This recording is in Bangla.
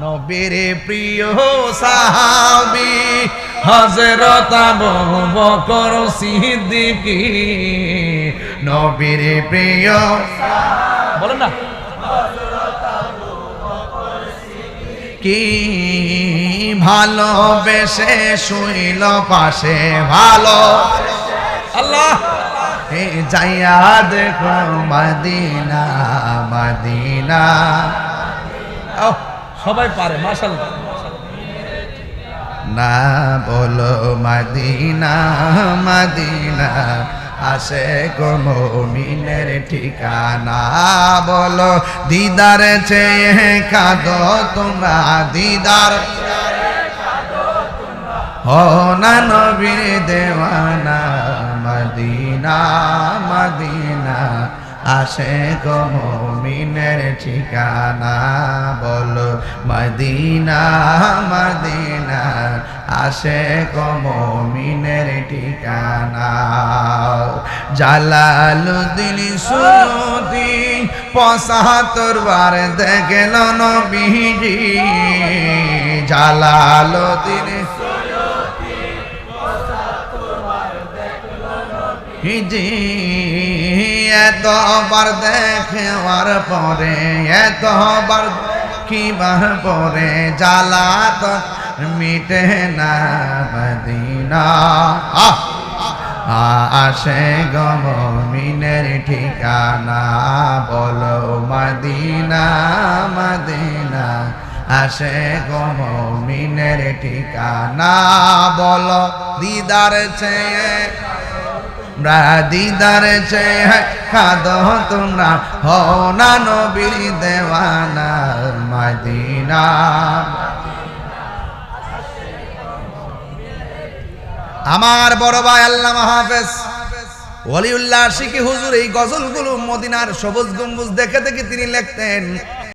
নবীর প্রিয় সাহাবী হযরত আবু বকর সিদ্দিক, নবীর প্রিয় বলেন না কি ভালোবেসে শুইল পাশে, ভালো আল্লাহ যাইয়া দেখো মদিনা মদিনা। সবাই পারে মাশাআল্লাহ। না বলো মদিনা মদিনা, আসে গো মুমিনের ঠিকানা। বলো দিদার চেয়ে কাঁদো তোমরা, দিদার ও না নবীর দেওয়ানা। মদিনা মদিনা, আসে গো মুমিনের ঠিকানা। বলো মদিনা মদিনা, আসে গো মুমিনের ঠিকানা। জালালুদ্দিন সুয়ুতি ৭৫ বার দেখল নবীজি। জালালুদ্দিন হিজি এতবার দেখেওয়ার পরে, এতবার কিবার পরে জ্বালাত মিটে না মদিনা। আসে গো মুমিনের ঠিকানা। বলো মদিনা মদিনা, আসে গো মুমিনের ঠিকানা। বলো দিদার চেয়ে দিদার চেয়ে কাঁদো তোমরা, হও না নবীর দেওয়ানা। মদিনা আমার বড় ভাই আল্লামা হাফেজ ওলিউল্লাহ আশিকি হুজুর এই গজলগুলো মদিনার সবুজ গম্বুজ দেখে দেখে তিনি লিখতেন।